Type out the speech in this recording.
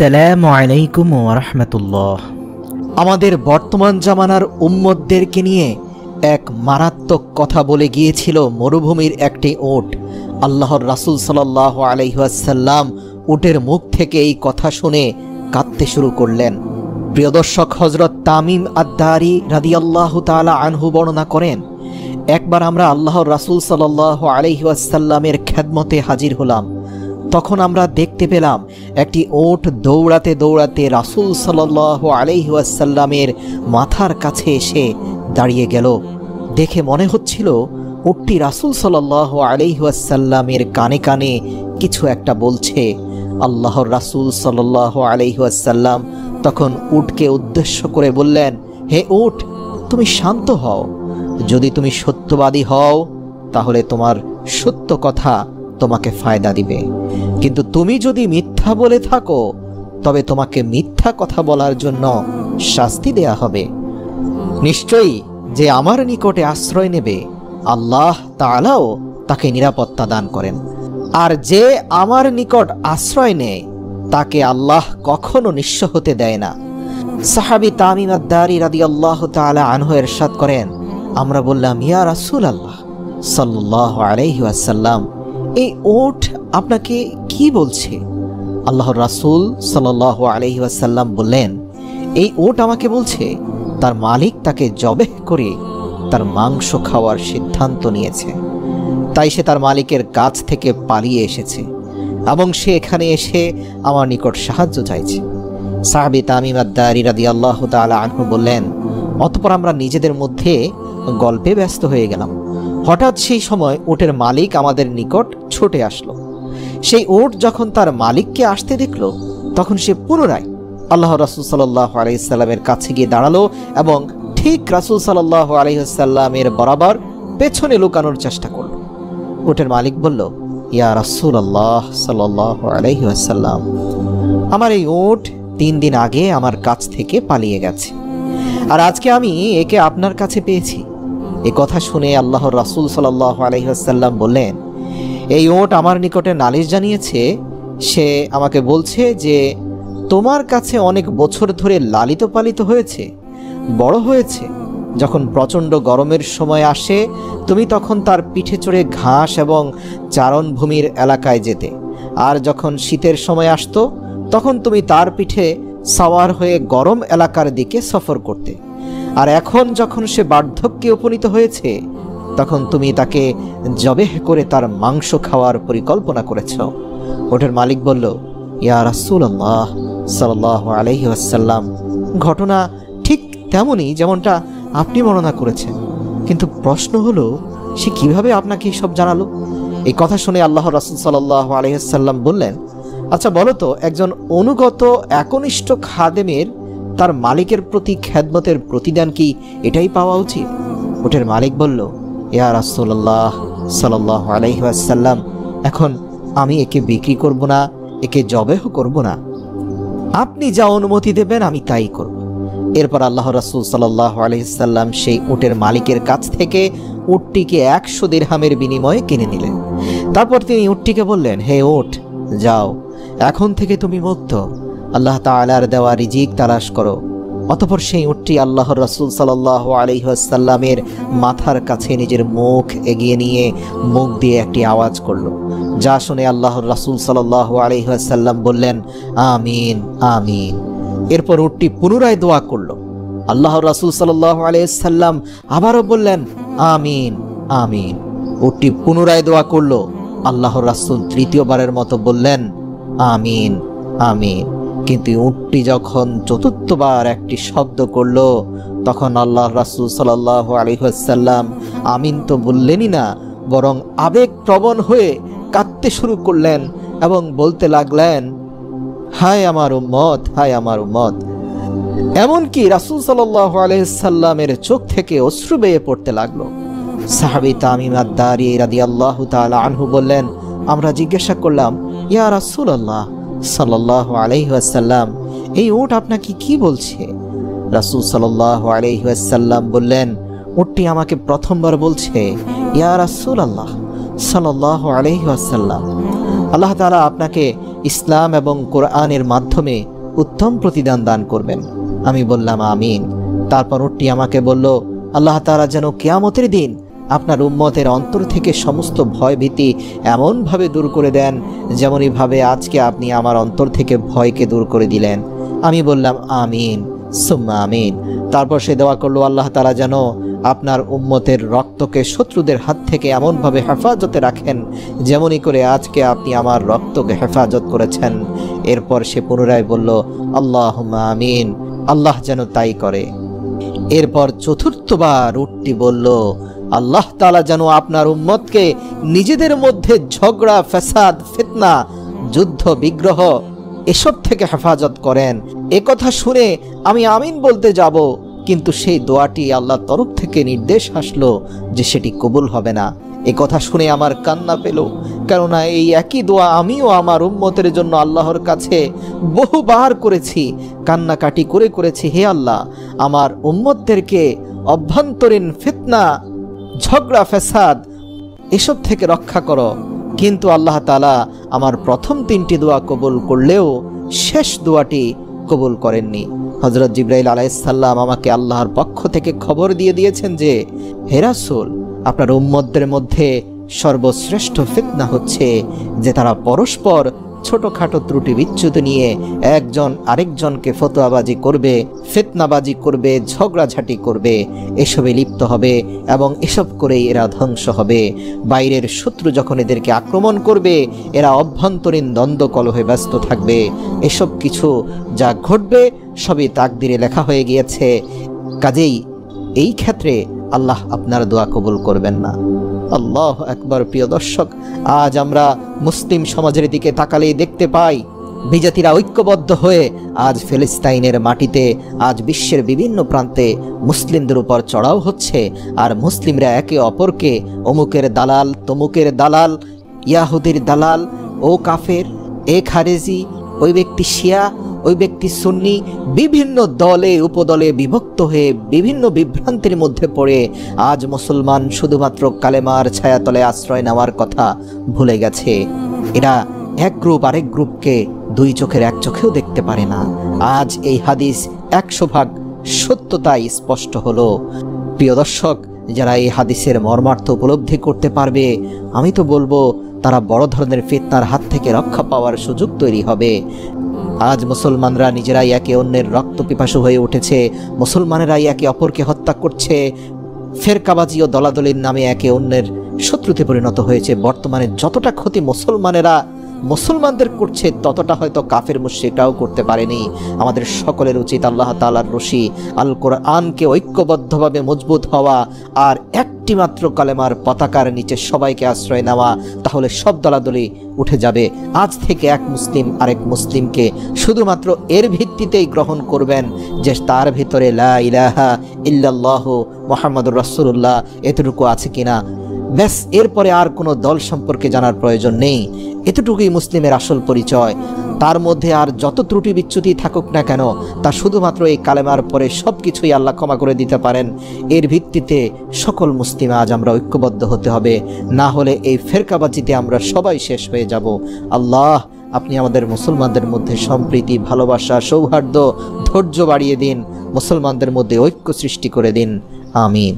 আসসালামু আলাইকুম ওয়া রাহমাতুল্লাহ। আমাদের বর্তমান জামানার উম্মতদেরকে নিয়ে এক মারাত্মক কথা বলে গিয়েছিল মরুভূমির একটি উট। আল্লাহর রাসূল সাল্লাল্লাহু আলাইহি ওয়াসাল্লাম উটের মুখ থেকে এই কথা শুনে কাঁদতে শুরু করলেন। প্রিয় দর্শক, হযরত তামিম আদ-দারি রাদিয়াল্লাহু তাআলা আনহু বর্ণনা করেন, একবার আমরা আল্লাহর রাসূল সাল্লাল্লাহু আলাইহি ওয়াসাল্লামের খেদমতে হাজির হলাম। তখন আমরা দেখতে পেলাম একটি উট দৌড়াতে দৌড়াতে রাসূল সাল্লাল্লাহু আলাইহি ওয়াসাল্লামের মাথার কাছে এসে দাঁড়িয়ে গেল। দেখে মনে হচ্ছিল উটটি রাসূল সাল্লাল্লাহু আলাইহি ওয়াসাল্লামের কানে কানে কিছু একটা বলছে। আল্লাহর রাসূল সাল্লাল্লাহু আলাইহি ওয়াসাল্লাম তখন উটকে উদ্দেশ্য করে বললেন, হে উট, তুমি শান্ত হও। যদি তুমি সত্যবাদী হও তাহলে তোমার সত্য কথা তোমাকে ফায়দা দিবে, কিন্তু তুমি যদি মিথ্যা বলে থাকো তবে তোমাকে মিথ্যা কথা বলার জন্য শাস্তি দেয়া হবে। নিশ্চয়ই যে আমার নিকটে আশ্রয় নেবে আল্লাহ তাআলাও তাকে নিরাপত্তা দান করেন, আর যে আমার নিকট আশ্রয় নেয় তাকে আল্লাহ কখনো নিঃস্ব হতে দেয় না। সাহাবী তামিম আদ-দারি রাদিয়াল্লাহু তাআলা আনহু ইরশাদ করেন, আমরা বললাম, ইয়া রাসূলুল্লাহ সাল্লাল্লাহু আলাইহি ওয়াসাল্লাম, এই উট আপনাকে কি বলছে? আল্লাহর রাসূল সাল্লাল্লাহু আলাইহি ওয়াসাল্লাম বললেন, এই উট আমাকে বলছে তার মালিক তাকে জবেহ করে তার মাংস খাওয়ার সিদ্ধান্ত নিয়েছে, তাই সে তার মালিকের কাছ থেকে পালিয়ে এসেছে এবং সে এখানে এসে আমার নিকট সাহায্য চাইছে। সাহাবী তামিম আদ-দারি রাদিয়াল্লাহু তাআলা আনহু বললেন, অতঃপর আমরা নিজেদের মধ্যে গল্পে ব্যস্ত হয়ে গেলাম। হঠাৎ সেই সময় উটের মালিক আমাদের নিকট ছুটে আসলো। সেই উট যখন তার মালিককে আসতে দেখল তখন সে পুনরায় আল্লাহর রাসূল সাল্লাল্লাহু আলাইহি ওয়াসাল্লামের কাছে গিয়ে দাঁড়ালো এবং ঠিক রাসূল সাল্লাল্লাহু আলাইহি ওয়াসাল্লামের বরাবর পেছনে লুকানোর চেষ্টা করল। উটের মালিক বলল, ইয়া রাসূলুল্লাহ সাল্লাল্লাহু আলাইহি ওয়াসাল্লাম, আমার এই উট 3 দিন আগে আমার কাছ থেকে পালিয়ে গেছে, আর আজকে আমি একে আপনার কাছে পেয়েছি। এই কথা শুনে আল্লাহর রাসূল সাল্লাল্লাহু আলাইহি ওয়াসাল্লাম বললেন, এই উট আমার নিকটে নালিশ জানিয়েছে। সে আমাকে বলছে যে তোমার কাছে অনেক বছর ধরে লালিত পালিত হয়েছে, বড় হয়েছে। যখন প্রচণ্ড গরমের সময় আসে তুমি তখন তার পিঠে চড়ে ঘাস এবং চারণভূমির এলাকায় যেতে, আর যখন শীতের সময় আসতো তখন তুমি তার পিঠে সাওয়ার হয়ে গরম এলাকার দিকে সফর করতে। আর এখন যখন সে বার্ধক্যে উপনীত হয়েছে তখন তুমি তাকে জবেহ করে তার মাংস খাওয়ার পরিকল্পনা করেছ। উটের মালিক বলল, ইয়া রাসূলুল্লাহ সাল্লাল্লাহু আলাইহি ওয়াসাল্লাম, ঘটনা ঠিক তেমনই যেমনটা আপনি বর্ণনা করেছেন, কিন্তু প্রশ্ন হলো সে কিভাবে আপনাকে সব জানালো? এই কথা শুনে আল্লাহর রাসূল সাল্লাল্লাহু আলাইহি ওয়াসাল্লাম বললেন, আচ্ছা বলো তো, একজন অনুগত একনিষ্ঠ খাদেমের তার মালিকের প্রতি খেদমতের প্রতিদান কি এটাই পাওয়া উচিত? উটের মালিক বলল, ইয়া রাসূলুল্লাহ সাল্লাল্লাহু আলাইহি ওয়াসাল্লাম, এখন আমি একে বিক্রি করব না, একে জবেহ করব না। আপনি যা অনুমতি দেবেন আমি তাই করব। এরপর আল্লাহর রাসূল সাল্লাল্লাহু আলাইহি ওয়াসাল্লাম সেই উটের মালিকের কাছ থেকে উটটিকে 100 দিরহামের বিনিময়ে কিনে নিলেন। তারপর তিনি উটটিকে বললেন, হে উট, যাও, এখন থেকে তুমি মুক্ত। আল্লাহ তাআলার দেওয়া রিজিক তালাশ করো। অতঃপর সেই উটটি আল্লাহর রাসূল সাল্লাল্লাহু আলাইহি ওয়াসাল্লামের মাথার কাছে নিজের মুখ এগিয়ে নিয়ে মুখ দিয়ে একটি আওয়াজ করল, যা শুনে আল্লাহর রাসূল সাল্লাল্লাহু আলাইহি ওয়াসাল্লাম বললেন, আমিন আমিন। এরপর উটটি পুনরায় দোয়া করল। আল্লাহর রাসূল সাল্লাল্লাহু আলাইহি ওয়াসাল্লাম আবারও বললেন, আমিন আমিন। উটটি পুনরায় দোয়া করল। আল্লাহর রাসূল তৃতীয়বারের মতো বললেন, আমিন আমিন। কিন্তু উটটি যখন চতুর্থবার একটি শব্দ করল তখন আল্লাহর রাসূল সাল্লাল্লাহু আলাইহি ওয়াসাল্লাম আমিন তো বললেনই না, বরং আবেগপ্রবণ হয়ে কাঁদতে শুরু করলেন এবং বলতে লাগলেন, হায় আমার উম্মত, হায় আমার উম্মত। এমনকি রাসূল সাল্লাল্লাহু আলাইহি ওয়াসাল্লামের চোখ থেকে অশ্রু বেয়ে পড়তে লাগলো। সাহাবী তামিম আদ-দারি রাদিয়াল্লাহু তাআলা আনহু বললেন, আমরা জিজ্ঞাসা করলাম, ইয়া রাসূলুল্লাহ সাল্লাল্লাহু আলাইহি ওয়াসাল্লাম, এই উট আপনাকে কি বলছে? রাসূল সাল্লাল্লাহু আলাইহি ওয়াসাল্লাম বললেন, উটটি আমাকে প্রথমবার বলছে, ইয়া রাসূলুল্লাহ সাল্লাল্লাহু আলাইহি ওয়াসাল্লাম, আল্লাহ তাআলা আপনাকে ইসলাম এবং কোরআনের মাধ্যমে উত্তম প্রতিদান দান করবেন। আমি বললাম আমিন। তারপর উটটি আমাকে বলল, আল্লাহ তাআলা যেন কিয়ামতের দিন আপনার উম্মতের অন্তর থেকে সমস্ত ভয় ভীতি এমনভাবে দূর করে দেন যেমনইভাবে আজকে আপনি আমার অন্তর থেকে ভয়কে দূর করে দিলেন। আমি বললাম আমিন সুম্মা আমিন। তারপর সে দোয়া করলো, আল্লাহ তাআলা যেন আপনার উম্মতের রক্তকে শত্রুদের হাত থেকে এমনভাবে হেফাজতে রাখেন যেমনই করে আজকে আপনি আমার রক্তকে হেফাজত করেছেন। এরপর সে পুনরায় বলল, আল্লাহুম্মা আমিন, আল্লাহ যেন তাই করে। এরপর চতুর্থবার উটটি বলল, আল্লাহ তাআলা যেন আপনার উম্মতকে নিজেদের মধ্যে ঝগড়া, ফ্যাসাদ, ফিতনা, যুদ্ধ, বিগ্রহ এসব থেকে হেফাজত করেন। এ কথা শুনে আমি আমিন বলতে যাব, কিন্তু সেই দোয়াটি আল্লাহর তরফ থেকে নির্দেশ আসলো যে সেটি কবুল হবে না। এ কথা শুনে আমার কান্না পেল, কেননা এই একই দোয়া আমিও আমার উম্মতের জন্য আল্লাহর কাছে বহুবার করেছি, কান্নাকাটি করেছি, হে আল্লাহ আমার উম্মতদেরকে অভ্যন্তরীণ ফিতনা, ঝগড়া, ফ্যাসাদ এসব থেকে রক্ষা করো। কিন্তু আল্লাহ তাআলা আমার প্রথম 3টি দোয়া কবুল করলেও শেষ দোয়াটি কবুল করেননি। হযরত জিবরাইল আলাইহিস সালাম আমাকে আল্লাহর পক্ষ থেকে খবর দিয়ে দিয়েছেন যে, হে রাসূল, আপনার উম্মতদের মধ্যে সর্বশ্রেষ্ঠ ফিতনা হচ্ছে যে তারা পরস্পর ছোটখাটো ত্রুটি বিচ্যুতি নিয়ে একজন আরেকজনকে ফতোয়াবাজি করবে, ফিতনাবাজি করবে, ঝগড়াঝাটি করবে, এসবে লিপ্ত হবে এবং এসব করেই এরা ধ্বংস হবে। বাইরের শত্রু যখন এদেরকে আক্রমণ করবে এরা অভ্যন্তরীণ দ্বন্দ্ব কলহে ব্যস্ত থাকবে। এসব কিছু যা ঘটবে সবই তাকদিরে লেখা হয়ে গিয়েছে। কাজেই এই ক্ষেত্রে আল্লাহ আপনার দোয়া কবুল করবেন না। আল্লাহ আকবার। প্রিয় দর্শক, আজ আমরা মুসলিম সমাজের দিকে তাকালেই দেখতে পাই বিজাতিরা ঐক্যবদ্ধ হয়ে আজ ফিলিস্তিনের মাটিতে, আজ বিশ্বের বিভিন্ন প্রান্তে মুসলিমদের উপর চড়াও হচ্ছে। আর মুসলিমরা একে অপরকে অমুকের দালাল, তমুকের দালাল, ইয়াহুদির দালাল, ও কাফের, এ খারেজি, ওই ব্যক্তি শিয়া, ওই ব্যক্তি সুন্নি, বিভিন্ন দলে উপদলে বিভক্ত হয়ে বিভিন্ন বিভ্রান্তির মধ্যে পড়ে আজ মুসলমান শুধুমাত্র কালেমার ছায়াতলে আশ্রয় নেওয়ার কথা ভুলে গেছে। এরা এক গ্রুপ আরেক গ্রুপকে দুই চোখের এক চোখেও দেখতে পারে না। আজ এই হাদিস 100% সত্যতাই স্পষ্ট হলো। প্রিয় দর্শক, যারা এই হাদিসের মর্মার্থ উপলব্ধি করতে পারবে, আমি তো বলবো তারা বড় ধরনের ফিতনার হাত থেকে রক্ষা পাওয়ার সুযোগ তৈরি হবে। আজ মুসলমানরা নিজেরাই একে অন্যের রক্ত পিপাসু হয়ে উঠেছে, মুসলমানেরাই একে অপরকে হত্যা করছে, ফেরকাবাজি ও দলাদলির নামে একে অন্যের শত্রুতে পরিণত হয়েছে। বর্তমানে যতটা ক্ষতি মুসলমানদের করছে ততটা হয়তো কাফের মুশরিকরাও করতে পারেনি। আমাদের সকলের উচিত আল্লাহ তাআলার রশি আল কোরআনকে ঐক্যবদ্ধভাবে মজবুত হওয়া আর একটি মাত্র কালেমার পতাকার নিচে সবাইকে আশ্রয় নেওয়া, তাহলে সব দলাদলি উঠে যাবে। আজ থেকে এক মুসলিম আরেক মুসলিমকে শুধুমাত্র এর ভিত্তিতেই গ্রহণ করবেন যে তার ভিতরে লা ইলাহা ইল্লাল্লাহু মুহাম্মাদুর রাসূলুল্লাহ এতটুকু আছে কিনা, ব্যাস। এরপরে আর কোনো দল সম্পর্কে জানার প্রয়োজন নেই। এতটুকুই মুসলিমের আসল পরিচয়। তার মধ্যে আর যত ত্রুটি বিচ্যুতি থাকুক না কেন, তা শুধুমাত্র এই কালেমার পরে সব কিছুই আল্লাহ ক্ষমা করে দিতে পারেন। এর ভিত্তিতে সকল মুসলিম আজ আমরা ঐক্যবদ্ধ হতে হবে, না হলে এই ফেরকাবাজিতে আমরা সবাই শেষ হয়ে যাব। আল্লাহ, আপনি আমাদের মুসলমানদের মধ্যে সম্প্রীতি, ভালোবাসা, সৌহার্দ্য, ধৈর্য বাড়িয়ে দিন, মুসলমানদের মধ্যে ঐক্য সৃষ্টি করে দিন। আমিন।